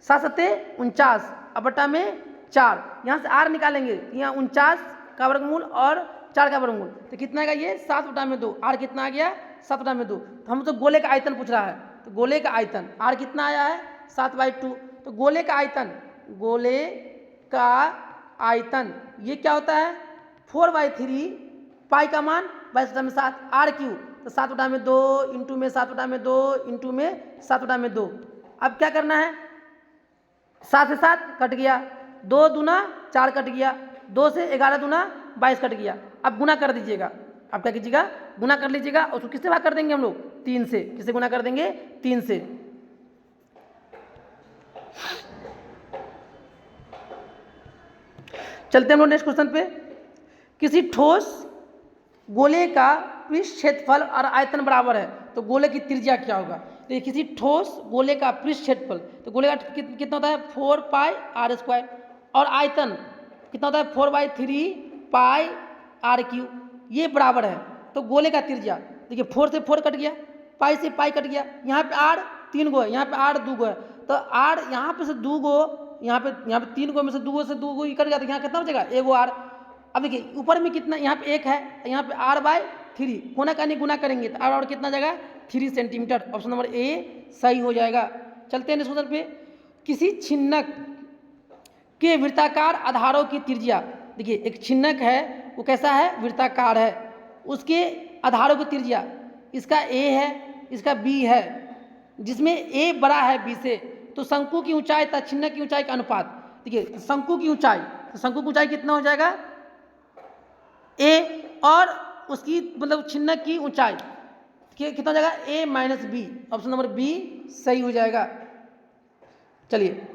7 सत्ते 49, अब बटा में 4, यहाँ से आर निकालेंगे, यहाँ 49 का वर्गमूल और 4 का वर्गमूल, तो कितना आएगा ये 7/2, आर कितना आ गया 7/2। तो हम तो गोले का आयतन पूछ रहा है, तो गोले का आयतन आर कितना आया है 7/2, तो गोले का आयतन ये क्या होता है, 4/3 पाई का मान 22/7 आर क्यू, तो 7/2 इंटू में 7/2 इंटू में 7/2। अब क्या करना है, 7 से 7 कट गया, 2 दूना 4 कट गया, 2 से 11 दूना 22 कट गया। अब गुना कर दीजिएगा, अब क्या कीजिएगा, गुना कर लीजिएगा, और उसको किससे भाग कर देंगे हम लोग, 3 से। किससे गुना कर देंगे, 3 से। चलते हम लोग नेक्स्ट क्वेश्चन पे। किसी ठोस गोले का पृष्ठ क्षेत्रफल और आयतन बराबर है, तो गोले की त्रिज्या क्या होगा। तो किसी ठोस गोले का पृष्ठ क्षेत्रफल, तो गोले का कितना होता है 4 पाई आर स्क्वायर, और आयतन कितना होता है 4/3 पाई आर क्यू, ये बराबर है। तो गोले का त्रिज्या, देखिए 4 से 4 कट गया, पाई से पाई कट गया, यहाँ पे आर 3 गो है, यहाँ पे आर 2 गो है, तो आर यहाँ पे से 2 गो, यहाँ पे 3 गो में से 2 गो से 2 गो कट गया, तो यहाँ कितना हो जाएगा, 1 आर। अब देखिए ऊपर में कितना, यहाँ पे 1 है, यहाँ पे r/3, कोना कानी गुना करेंगे तो r कितना जाएगा 3 सेंटीमीटर। ऑप्शन नंबर ए सही हो जाएगा। चलते हैं नेक्स्ट क्वेश्चन पे। किसी छिन्नक के वृत्ताकार आधारों की त्रिज्या, देखिए एक छिन्नक है वो कैसा है, वृत्ताकार है, उसके आधारों की त्रिज्या, इसका a है, इसका b है, जिसमें a बड़ा है b से, तो शंकु की ऊंचाई तथा छिन्नक की ऊंचाई का अनुपात। देखिए शंकु की ऊंचाई, तो शंकु की ऊंचाई कितना हो जाएगा a, और उसकी मतलब छिन्नक की ऊंचाई कितना हो जाएगा a - b। Option number B सही हो जाएगा। चलिए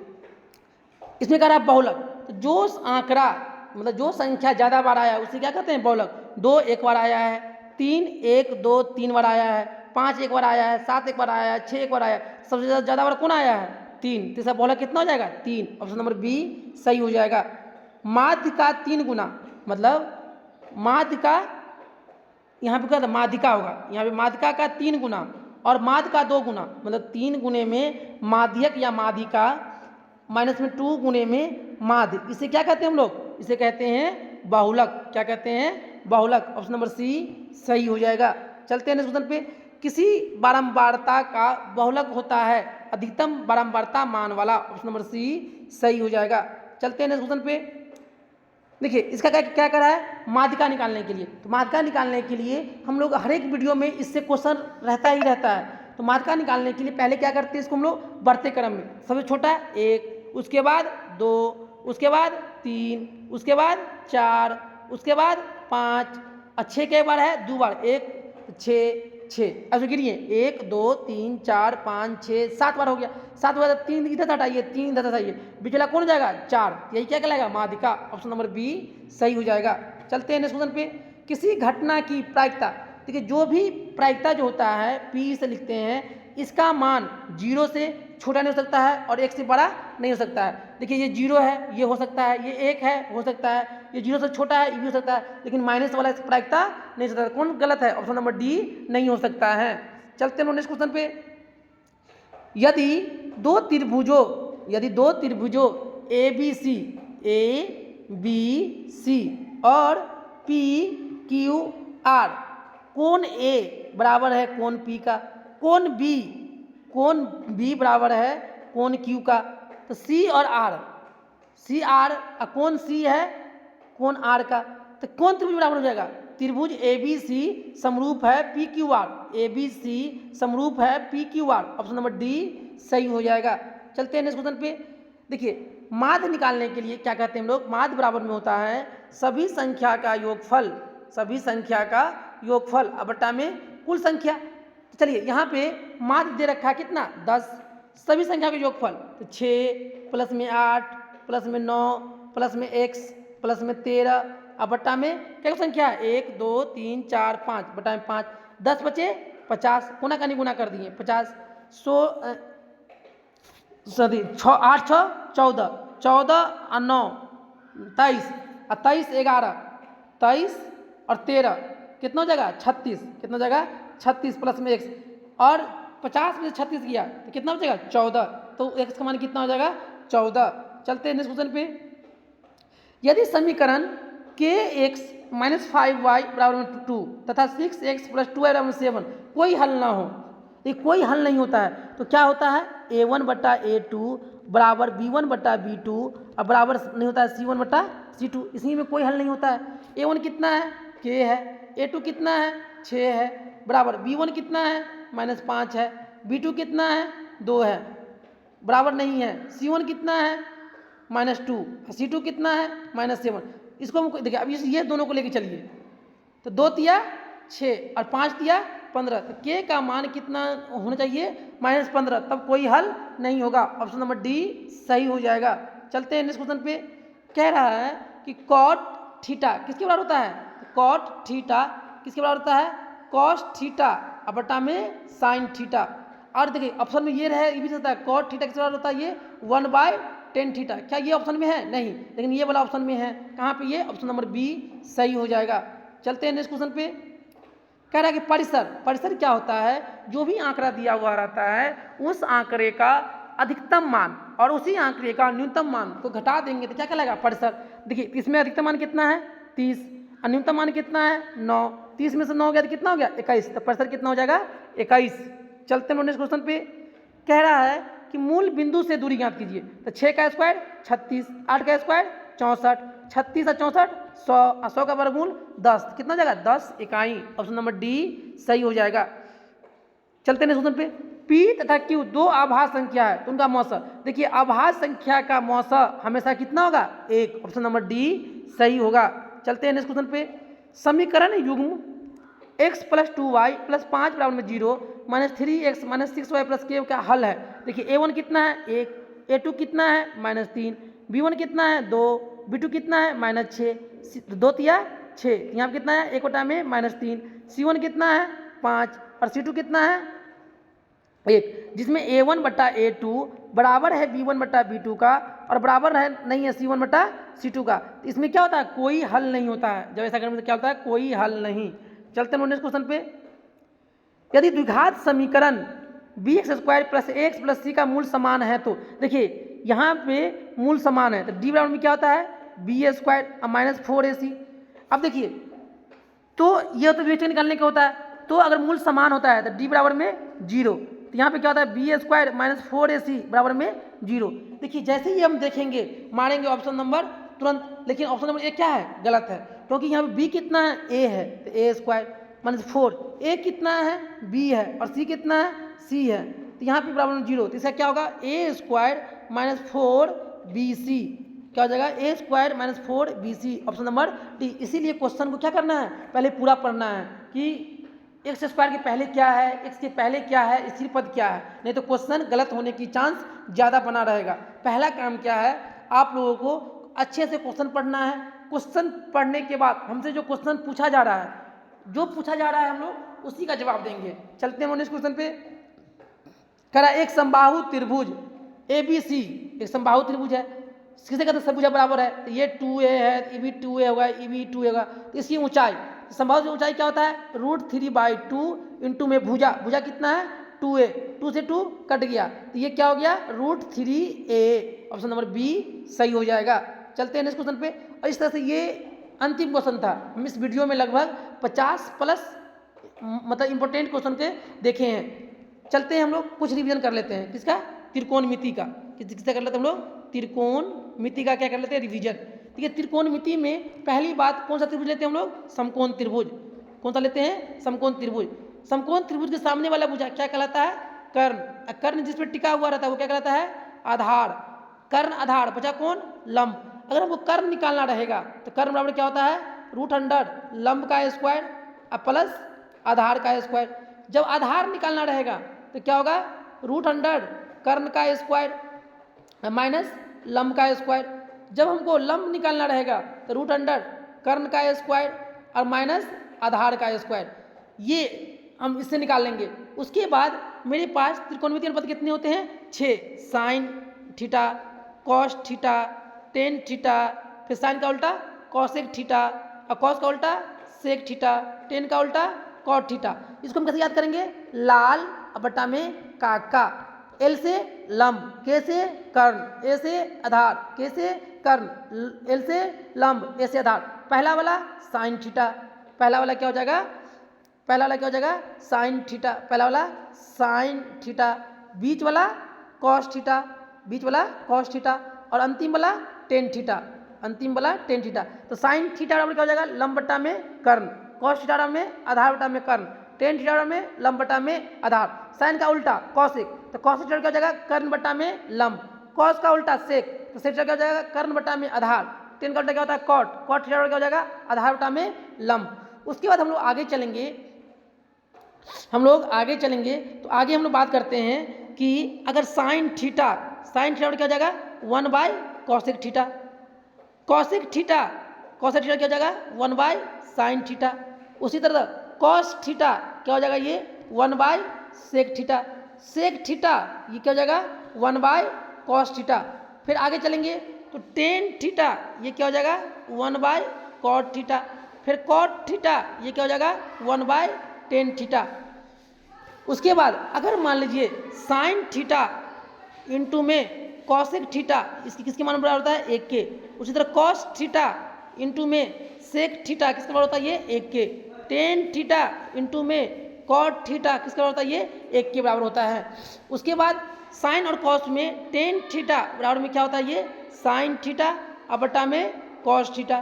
इसमें कह रहा है बहुलक, तो जो आंकड़ा मतलब जो संख्या ज़्यादा बार आया है उसे क्या कहते हैं, बहुलक। 2 एक बार आया है, 3 1 2 3 बार आया है, 5 एक बार आया है, 7 एक बार आया है, 6 एक बार आया है, सबसे ज़्यादा बार कौन आया है, 3, तो इसका बहुलक कितना हो जाएगा 3। ऑप्शन नंबर बी सही हो जाएगा। माध्य का 3 गुना, मतलब माध्य का यहाँ पे क्या था, माध्यिका होगा, यहाँ पे माध्यिका का 3 गुना और माध्य का 2 गुना, मतलब 3 गुने में माध्यक या माध्यिका -2 गुने में माध्य, इसे क्या कहते हैं हम लोग, इसे कहते हैं बहुलक। क्या कहते हैं, बहुलक। ऑप्शन नंबर सी सही हो जाएगा। चलते हैं नेक्स्ट क्वेश्चन पे। किसी बारंबारता का बहुलक होता है अधिकतम बारंबारता मान वाला। ऑप्शन नंबर सी सही हो जाएगा। चलते हैं नेक्स्ट क्वेश्चन पे। देखिए इसका क्या करा है, माध्यिका निकालने के लिए, तो माध्यिका निकालने के लिए हम लोग हर एक वीडियो में इससे क्वेश्चन रहता ही रहता है। तो माध्यिका निकालने के लिए पहले क्या करते हैं, इसको हम लोग बढ़ते क्रम में, सबसे छोटा 1, उसके बाद 2, उसके बाद 3, उसके बाद 4, उसके बाद 5, 6 के बार है 2 बार, 1 6 ऐसे गिनिए 1 2 3 4 5 6 7 बार हो गया। 7 बार 3 इधर हटाइए, 3 इधर हटाइए, बिचला कौन जाएगा 4, यही क्या कहलाएगा माध्यिका। ऑप्शन नंबर बी सही हो जाएगा। चलते हैं नेक्स्ट क्वेश्चन पे। किसी घटना की प्रायिकता, देखिए जो भी प्रायिकता जो होता है पी से लिखते हैं, इसका मान 0 से छोटा नहीं हो सकता है और 1 से बड़ा नहीं हो सकता है। देखिए ये 0 है, ये हो सकता है, ये 1 है हो सकता है, ये 0 से छोटा है ये भी हो सकता है, लेकिन माइनस वाला प्रायिकता नहीं हो सकता। कौन गलत है, ऑप्शन नंबर डी नहीं हो सकता है। चलते हैं नेक्स्ट क्वेश्चन पे। यदि दो त्रिभुजों बी सी और पी क्यू आर। कोण ए बराबर है कोण पी का, कोण बी बराबर है कोण क्यू का। तो सी और आर, कोण सी है कोण आर का, तो कौन त्रिभुज बराबर हो जाएगा? त्रिभुज ए बी सी समरूप है P Q R, A B C समरूप है P Q R. Option number D सही हो जाएगा। चलते हैं नेक्स्ट क्वेश्चन पे। देखिए माध्य निकालने के लिए क्या कहते हैं हम लोग, माध्य बराबर में होता है सभी संख्या का योगफल, अब बट्टा में कुल संख्या। तो चलिए यहाँ पे माध्य दे रखा है कितना, 10, सभी संख्या का योगफल तो 6 प्लस में 8 प्लस में 9 प्लस में x प्लस में 13, अब बट्टा में क्या संख्या है 1 2 3 4 5, बट्टा में 5, 10 बचे 50, गुना का नहीं गुना कर दिए 50, 8 6 14, 14 और 9 23, 11 23 और 13 कितना हो जाएगा 36, कितना हो जाएगा 36 प्लस में x, और 50 में से 36 गया तो कितना हो जाएगा 14, तो x का मान कितना हो जाएगा 14। चलते हैं नेक्स्ट क्वेश्चन पे। यदि समीकरण kx माइनस 5y बराबर 2 तथा 6x प्लस 2y बराबर 7 कोई हल ना हो, ये कोई हल नहीं होता है, तो क्या होता है a1 बट्टा a2 बराबर b1 बट्टा b2 और बराबर नहीं होता है c1 बट्टा c2, इसी में कोई हल नहीं होता है। a1 कितना है k है, a2 कितना है 6 है, बराबर b1 कितना है -5 है, b2 कितना है 2 है, बराबर नहीं है, c1 कितना है -2, c2 कितना है -7। इसको हम देखिए, अब ये दोनों को लेके चलिए, तो 2 तिया 6 और 5 तिया 15, तो k का मान कितना होना चाहिए -15, तब कोई हल नहीं होगा। ऑप्शन नंबर डी सही हो जाएगा। चलते हैं नेक्स्ट क्वेश्चन पे। कह रहा है कि कॉट थीटा किसके बराबर होता है, कॉट थीटा किसके बराबर होता है कॉस थीटा और बटा में साइन थीटा। और देखिए ऑप्शन में ये भी रहता है कॉट थीटा किसके बराबर होता है, ये 1/10 थीटा। क्या ये ऑप्शन में है? नहीं, लेकिन ये वाला ऑप्शन में है। कहाँ पे? ये ऑप्शन नंबर बी सही हो जाएगा। चलते हैं नेक्स्ट क्वेश्चन पे। कह रहा है कि परिसर क्या होता है, जो भी आंकड़ा दिया हुआ रहता है उस आंकड़े का अधिकतम मान और उसी आंकड़े का न्यूनतम मान को घटा देंगे तो क्या कहलाएगा परिसर। देखिए इसमें अधिकतम मान कितना है 30 और न्यूनतम मान कितना है 9, 30 में से 9 गया तो कितना हो गया 21, तो परिसर कितना हो जाएगा 21। चलते हैं नेक्स्ट क्वेश्चन पे। कह रहा है कि मूल बिंदु से दूरी ज्ञात कीजिए, तो 6 का स्क्वायर 36, 8 का स्क्वायर 64, 36 और 64 100 और 100 का वर्गमूल 10, कितना हो जाएगा 10 इकाई। ऑप्शन नंबर डी सही हो जाएगा। चलते हैं क्वेश्चन पे। पी तथा क्यू दो आभास संख्या है तो उनका मौसा, देखिए आभास संख्या का मौसा हमेशा कितना होगा 1, ऑप्शन नंबर डी सही होगा। चलते हैं नेक्स्ट क्वेश्चन पे। समीकरण युग्म x प्लस 2y प्लस 5 बराबर में 0 minus 3x minus 6y plus k का हल है। देखिए a1 कितना है 1, a2 कितना है -3, b1 कितना है 2, b2 कितना है -6, 2 तिया 6, यहाँ पर कितना है 1 बटा में -3, c1 कितना है 5 और c2 कितना है 1, जिसमें a1 बट्टा a2 बराबर है b1 बट्टा b2 का और बराबर है नहीं है c1 बट्टा c2 का। तो इसमें क्या होता है कोई हल नहीं होता है, जब ऐसा करने में क्या होता है कोई हल नहीं। चलते हैं नेक्स्ट क्वेश्चन पे। यदि द्विघात समीकरण bx² plus x plus c का मूल समान है तो देखिए यहाँ पे मूल समान है तो d बराबर में क्या होता है b² माइनस 4ac। अब देखिए तो ये तो विवेचन निकालने का होता है, तो अगर मूल समान होता है तो d बराबर में 0, तो यहाँ पे क्या होता है b² माइनस 4ac बराबर में 0। देखिए जैसे ही हम देखेंगे मारेंगे ऑप्शन नंबर तुरंत, लेकिन ऑप्शन नंबर ए क्या है गलत है, क्योंकि यहाँ पे b कितना है a है तो a² माइनस 4, a कितना है b है और c कितना है c है, तो यहाँ पे बराबर में 0, तो इसका क्या होगा a² माइनस 4bc, क्या हो जाएगा a² minus 4bc, option number D. इसीलिए क्वेश्चन को क्या करना है पहले पूरा पढ़ना है कि x² के पहले क्या है, x के पहले क्या है, स्थिर पद क्या है, नहीं तो क्वेश्चन गलत होने की चांस ज़्यादा बना रहेगा। पहला काम क्या है आप लोगों को अच्छे से क्वेश्चन पढ़ना है। क्वेश्चन पढ़ने के बाद हमसे जो क्वेश्चन पूछा जा रहा है हम लोग उसी का जवाब देंगे। चलते हैं नेक्स्ट क्वेश्चन पे। कह रहा है एक समबाहु त्रिभुज ABC, एक समबाहु त्रिभुज है, किसे कहते हैं सबभुजा बराबर है, तो ये 2a है, ये भी 2a होगा, ये भी 2a होगा, तो इसकी ऊंचाई समबाहु की ऊंचाई क्या होता है √3/2 इंटू में भुजा कितना है 2a, 2 से 2 कट गया तो ये क्या हो गया √3a, ऑप्शन नंबर बी सही हो जाएगा। चलते हैं नेक्स्ट क्वेश्चन पे। और इस तरह से ये अंतिम क्वेश्चन था। हम इस वीडियो में लगभग 50 प्लस मतलब इंपॉर्टेंट क्वेश्चन के देखे हैं। चलते हैं हम लोग कुछ रिवीजन कर लेते हैं। किसका? त्रिकोणमिति का। किसका कर लेते हैं हम लोग? त्रिकोणमिति का क्या कर लेते हैं? रिवीजन। ठीक है, त्रिकोणमिति में पहली बात कौन सा त्रिभुज लेते हैं हम लोग? समकोण त्रिभुज। कौन सा लेते हैं? समकोण त्रिभुज। समकोण त्रिभुज के सामने वाला भुजा क्या कहलाता है? कर्ण। कर्ण जिस पर टिका हुआ रहता है वो क्या कहलाता है? आधार। कर्ण आधार, बचा कौन? लंब। अगर हमको कर्ण निकालना रहेगा तो कर्ण बराबर क्या होता है? रूट अंडर लंब का स्क्वायर प्लस आधार का स्क्वायर। जब आधार निकालना रहेगा तो क्या होगा? रूट अंडर कर्ण का स्क्वायर माइनस लंब का स्क्वायर। जब हमको लंब निकालना रहेगा तो रूट अंडर कर्ण का स्क्वायर और माइनस आधार का स्क्वायर। ये हम इससे निकाल लेंगे। उसके बाद मेरे पास त्रिकोणमिति अनुपात कितने होते हैं? 6। Sine theta, cos theta, tan theta, फिर साइन का उल्टा कॉसेक थीटा और कॉस का उल्टा सेक थीटा, टेन का उल्टा कॉट थीटा। इसको हम कैसे याद करेंगे? लाल बटा में काका। एल से लंब, के से कर्ण, ए से आधार, के से कर्ण, एल से लंब, ए से आधार। पहला वाला साइन थीटा, पहला वाला क्या हो जाएगा? पहला वाला क्या हो जाएगा? साइन थीटा, पहला वाला साइन थीटा। बीच वाला कॉस थीटा, बीच वाला कॉस थीटा और अंतिम वाला टेन थीटा, अंतिम वाला टेन थीटा। तो साइन थीटा बराबर क्या हो जाएगा? लंब बटा में कर्ण। कॉस थीटा बराबर में आधार बटा में कर्ण। टेन थीटा बराबर में लंब बटा में आधार। साइन का उल्टा कॉसिक, तो कॉस थीटा क्या हो जाएगा? कर्ण बटा में लंब। कॉस का उल्टा सेक, तो सेक क्या हो जाएगा? कर्ण बटा में आधार। टेन का उल्टा क्या होता है? कॉट। कॉट थीटा क्या हो जाएगा? आधार बटा में लंब। उसके बाद हम लोग आगे चलेंगे, तो आगे हम लोग बात करते हैं कि अगर साइन थीटा क्या हो जाएगा? 1 bye cosec theta. Cosec theta क्या हो जाएगा? 1 बाय साइन थीटा। उसी तरह कॉस थीटा क्या हो जाएगा? ये 1 by sec theta. Sec theta ये क्या हो जाएगा? 1 बाय कॉस थीटा। फिर आगे चलेंगे तो टेन थीटा ये क्या हो जाएगा? 1 बाय कॉट थीटा। फिर कॉट थीटा ये क्या हो जाएगा? 1 बाय टेन थीटा। उसके बाद अगर मान लीजिए साइन थीटा इंटू में कॉसेक थीटा, इसकी किसके मान बराबर होता है? 1 के। उसी तरह कॉस थीटा इंटू में सेक थीटा किसके बराबर होता है? ये 1 के। टेन थीटा इंटू में कॉट थीटा किसके बराबर होता है? ये 1 के बराबर होता है। उसके बाद साइन और कॉस में टेन थीटा बराबर में क्या होता है? ये साइन थीटा और बटा में कॉस थीटा।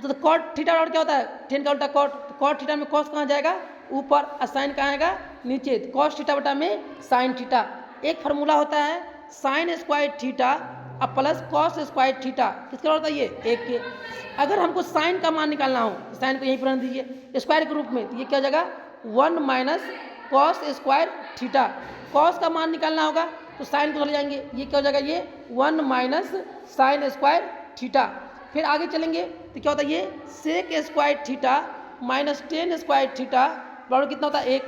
तो कॉट थीटा बराबर क्या होता है? टेन का उल्टा कॉट। तो कॉट थीटा में कॉस कहाँ जाएगा? ऊपर और साइन कहाँ आएगा? नीचे। कॉस थीटा बटा में साइन थीटा। एक फार्मूला होता है साइन स्क्वायर थीटा और प्लस कॉस स्क्वायर थीटा किसका होता है? ये 1 के। अगर हमको साइन का मान निकालना हो तो साइन को यहीं पर रख दीजिए स्क्वायर के रूप में, तो ये क्या हो जाएगा? 1 minus cos square theta. Cos का मान निकालना होगा तो साइन को चले जाएंगे, ये क्या हो जाएगा? ये 1 माइनस साइन स्क्वायर थीटा। फिर आगे चलेंगे तो क्या होता है? ये sec square theta minus tan square theta बराबर कितना होता है? 1।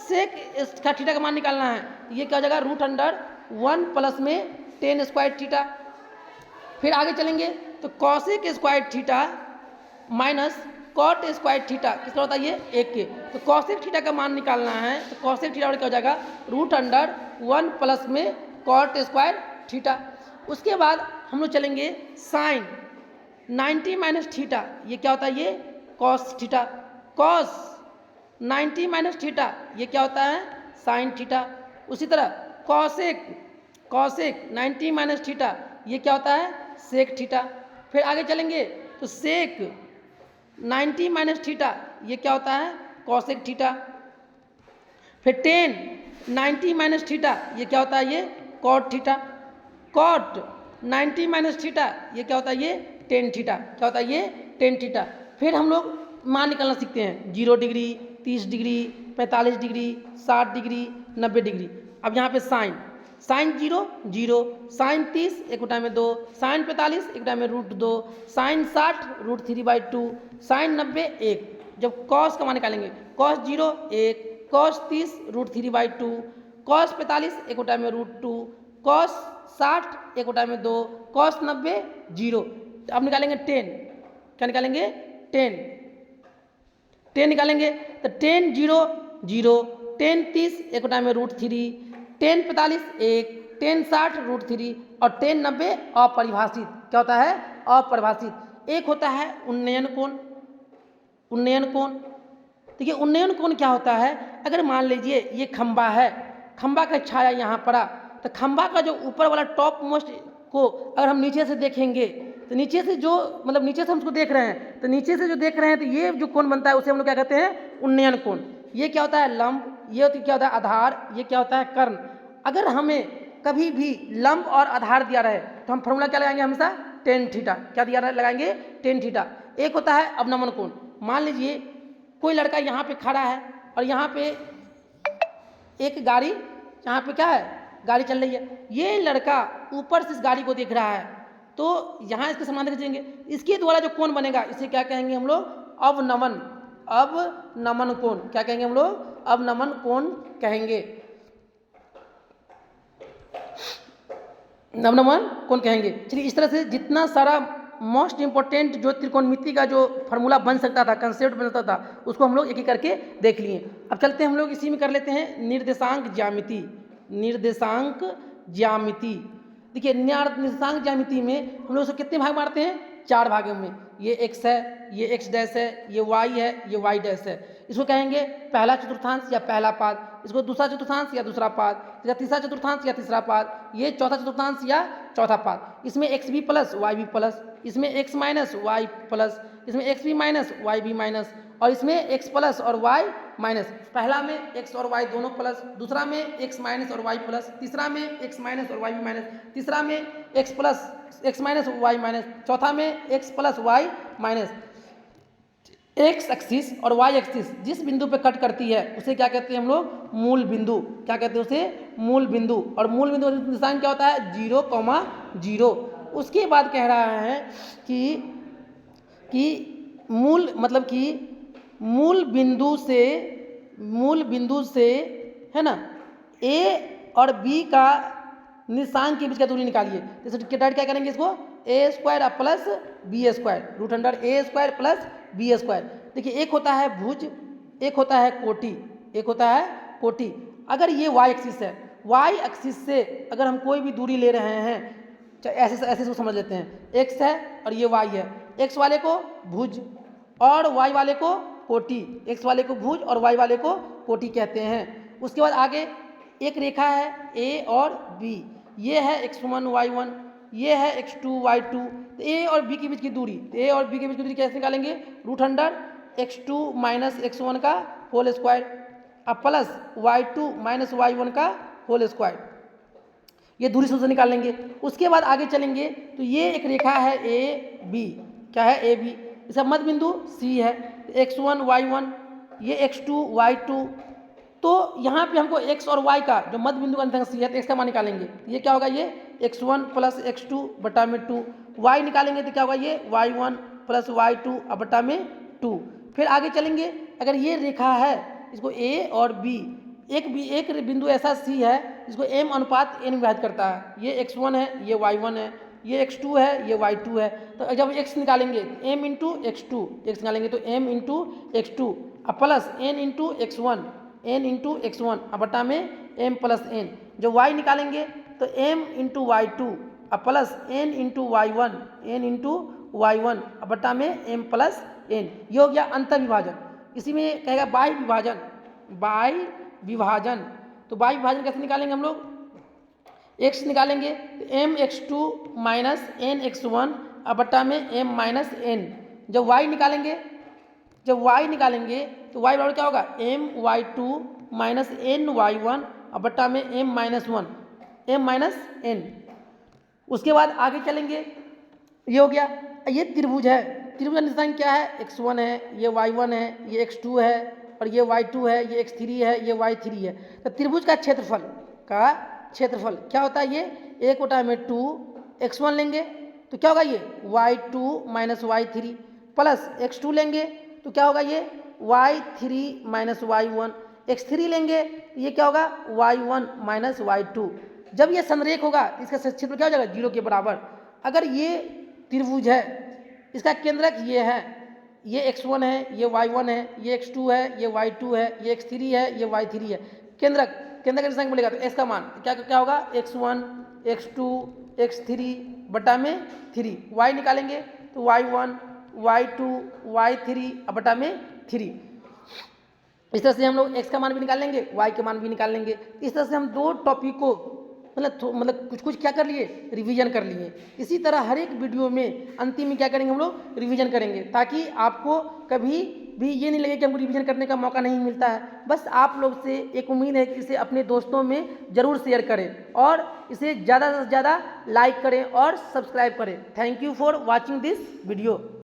सेक का थीटा का मान निकालना है, ये क्या हो जाएगा? रूट अंडर 1 प्लस में टेन स्क्वायर थीटा। फिर आगे चलेंगे तो cosec square theta minus cot square theta किसका होता है? ये 1 के। तो कॉसेक थीटा का मान निकालना है तो कॉसेक थीटा क्या हो जाएगा? रूट अंडर 1 प्लस में कॉट स्क्वायर थीटा। उसके बाद हम लोग चलेंगे साइन 90 माइनस थीटा, ये क्या होता है? ये cos theta. Cos 90 minus theta ये क्या होता है? Sine theta. उसी तरह कॉसेक 90 माइनस थीटा ये क्या होता है? Sec theta. फिर आगे चलेंगे तो सेक 90 माइनस थीटा ये क्या होता है? Cosec theta. फिर टेन 90 माइनस थीटा ये क्या होता है? ये cot theta. Cot 90 minus theta ये क्या होता है? ये टेन थीटा। क्या होता है? ये टेन थीटा। फिर हम लोग मान निकालना सीखते हैं 0 degree, 30 degree, 45 degree, 60 degree, 90 degree. अब यहाँ पे साइन 0 0, साइन 30 1 बटा में 2, साइन 45 1 बटा में रूट 2, साइन 60 रूट 3/2, साइन 90 1। जब कॉस का मान निकालेंगे कॉस 0 1, कॉस 30 रूट 3/2, कॉस 45 1 बटा में रूट 2, कॉस 60 1 बटा में 2, कॉस 90 0। अब निकालेंगे 10, क्या निकालेंगे? 10 निकालेंगे तो 10 0 0, 10 30 1 बटा में रूट 3, 10 45 1, tan 60 √3 और tan 90 अपरिभाषित। क्या होता है? अपरिभाषित। एक होता है उन्नयन कोण। उन्नयन कोण, देखिए उन्नयन कोण क्या होता है? अगर मान लीजिए ये खंबा है, खंबा का छाया यहाँ पड़ा, तो खंबा का जो ऊपर वाला टॉप मोस्ट को अगर हम नीचे से देखेंगे तो नीचे से जो मतलब नीचे से हम उसको देख रहे हैं, तो नीचे से जो देख रहे हैं तो ये जो कोण बनता है उसे हम लोग क्या कहते हैं? उन्नयन कोण। ये क्या होता है? लंब। ये क्या होता है? आधार। ये क्या होता है? कर्ण। अगर हमें कभी भी लंब और आधार दिया रहे तो हम फॉर्मूला क्या लगाएंगे? हमेशा tan थीटा। क्या दिया रहे? लगाएंगे tan थीटा। एक होता है अवनमन कोण। मान लीजिए कोई लड़का यहाँ पे खड़ा है और यहाँ पे एक गाड़ी, यहाँ पे क्या है? गाड़ी चल रही है। ये लड़का ऊपर से इस गाड़ी को देख रहा है, तो यहाँ इसके समानांतर खींचेंगे, इसके द्वारा जो कोण बनेगा इसे क्या कहेंगे हम लोग? अवनमन। अवनमन कोण। क्या कहेंगे हम लोग? अवनमन कोण कहेंगे। अवनमन कोण कहेंगे। चलिए, इस तरह से जितना सारा मोस्ट इंपॉर्टेंट जो त्रिकोणमिति का जो फार्मूला बन सकता था, कंसेप्ट बन सकता था, उसको हम लोग एक एक करके देख लिए। अब चलते हैं हम लोग इसी में कर लेते हैं निर्देशांक ज्यामिति। निर्देशांक ज्यामिति, देखिए निर्देशांक ज्यामिति में हम लोग कितने भाग मारते हैं? 4 भागों में। ये x है, ये x डैश है, ये y है, ये y डैश है। इसको कहेंगे पहला चतुर्थांश या पहला पाद, इसको दूसरा चतुर्थांश या दूसरा पाद, या तीसरा चतुर्थांश या तीसरा पाद, ये चौथा चतुर्थांश या चौथा पाद। इसमें एक्स बी प्लस वाई बी प्लस, इसमें एक्स माइनस वाई प्लस, इसमें एक्स बी माइनस वाई बी माइनस, और इसमें एक्स प्लस और वाई माइनस। पहला में एक्स और वाई दोनों प्लस, दूसरा में एक्स माइनस और वाई प्लस, तीसरा में एक्स माइनस और वाई बी माइनस, तीसरा में x plus x minus y minus, चौथा में x plus y minus. X axis और वाई एक्सिस जिस बिंदु पे कट करती है उसे क्या कहते हैं हम लोग? मूल बिंदु। क्या कहते हैं उसे? मूल बिंदु। और मूल बिंदु का निशान क्या होता है? 0,0। उसके बाद कह रहा है कि मूल मतलब कि मूल बिंदु से है ना ए और बी का निशान के बीच का दूरी निकालिए। जैसे डायरेक्ट क्या करेंगे इसको? A square plus B square, root under A square plus B square. देखिए एक होता है भुज, एक होता है कोटि, एक होता है कोटि। अगर ये वाई एक्सिस है, वाई एक्सिस से अगर हम कोई भी दूरी ले रहे हैं, ऐसे ऐसे इसको समझ लेते हैं, एक्स है और ये वाई है, एक्स वाले को भुज और वाई वाले को कोटि, एक्स वाले को भुज और वाई वाले को कोटि कहते हैं। उसके बाद आगे एक रेखा है ए और बी, ये है x1 y1, ये है x2 y2। तो ए और बी के बीच की दूरी, ए और बी के बीच की दूरी कैसे निकालेंगे? Root under x2 minus x1 का होल स्क्वायर अब प्लस y2 माइनस y1 का होल स्क्वायर, ये दूरी सूत्र निकाल लेंगे। उसके बाद आगे चलेंगे तो ये एक रेखा है ए बी, क्या है? A B. इसका मध्य बिंदु सी है, x1 y1, ये x2 y2। तो यहाँ पे हमको x और y का जो मध्य बिंदु का अंतर सी है तो x का मान निकालेंगे, ये क्या होगा? ये x1 प्लस x2 बटा में 2। y निकालेंगे तो क्या होगा? ये y1 प्लस y2 बटा में 2। फिर आगे चलेंगे, अगर ये रेखा है इसको a और b, एक बिंदु ऐसा c है जिसको m अनुपात n विभाजित करता है, ये x1 है, ये y1 है, ये x2 है, ये y2 है। तो जब x निकालेंगे m इंटू x2, x निकालेंगे तो m into x2 plus n into x1, n into x1 बटा में m प्लस n। जो y निकालेंगे तो m into y2 plus n into y1, n into y1 बटा में m प्लस n। ये हो गया अंतर विभाजन। इसी में कहेगा बाह्य विभाजन, बाह्य विभाजन। तो बाह्य विभाजन कैसे निकालेंगे हम लोग? x निकालेंगे तो m x2 minus n x1 बटा में m माइनस n। जब y निकालेंगे तो y बराबर क्या होगा? m y2 minus n y1 बटा में m minus 1, m minus n। उसके बाद आगे चलेंगे, ये हो गया। ये त्रिभुज है, त्रिभुज का निशान क्या है? x1 है, ये y1 है, ये x2 है और ये y2 है, ये x3 है, ये y3 है। तो त्रिभुज का क्षेत्रफल क्या होता है? ये एक बटा में 2, x1 लेंगे तो क्या होगा? ये y2 minus y3 plus x2 लेंगे तो क्या होगा? ये y3 माइनस y1, x3 लेंगे तो ये क्या होगा? y1 minus y2। जब ये समरेख होगा इसका क्षेत्रफल क्या हो जाएगा? 0 के बराबर। अगर ये त्रिभुज है, इसका केंद्रक ये है, ये x1 है, ये y1 है, ये x2 है, ये y2 है, ये x3 है, ये y3 है। केंद्रक केंद्र का निर्देशांक मिलेगा तो x का मान क्या क्या होगा, x1 x2 x3 बटा में 3, y निकालेंगे तो y1 y2 y3 बटा में 3। इस तरह से हम लोग x का मान भी निकाल लेंगे, y के मान भी निकाल लेंगे। इस तरह से हम दो टॉपिक को मतलब कुछ कुछ क्या कर लिए, रिवीजन कर लिए। इसी तरह हर एक वीडियो में अंतिम में क्या करेंगे, हम लोग रिवीजन करेंगे, ताकि आपको कभी भी ये नहीं लगे कि हमको रिवीजन करने का मौका नहीं मिलता है। बस आप लोग से एक उम्मीद है कि इसे अपने दोस्तों में ज़रूर शेयर करें और इसे ज़्यादा से ज़्यादा लाइक करें और सब्सक्राइब करें। Thank you for watching this video.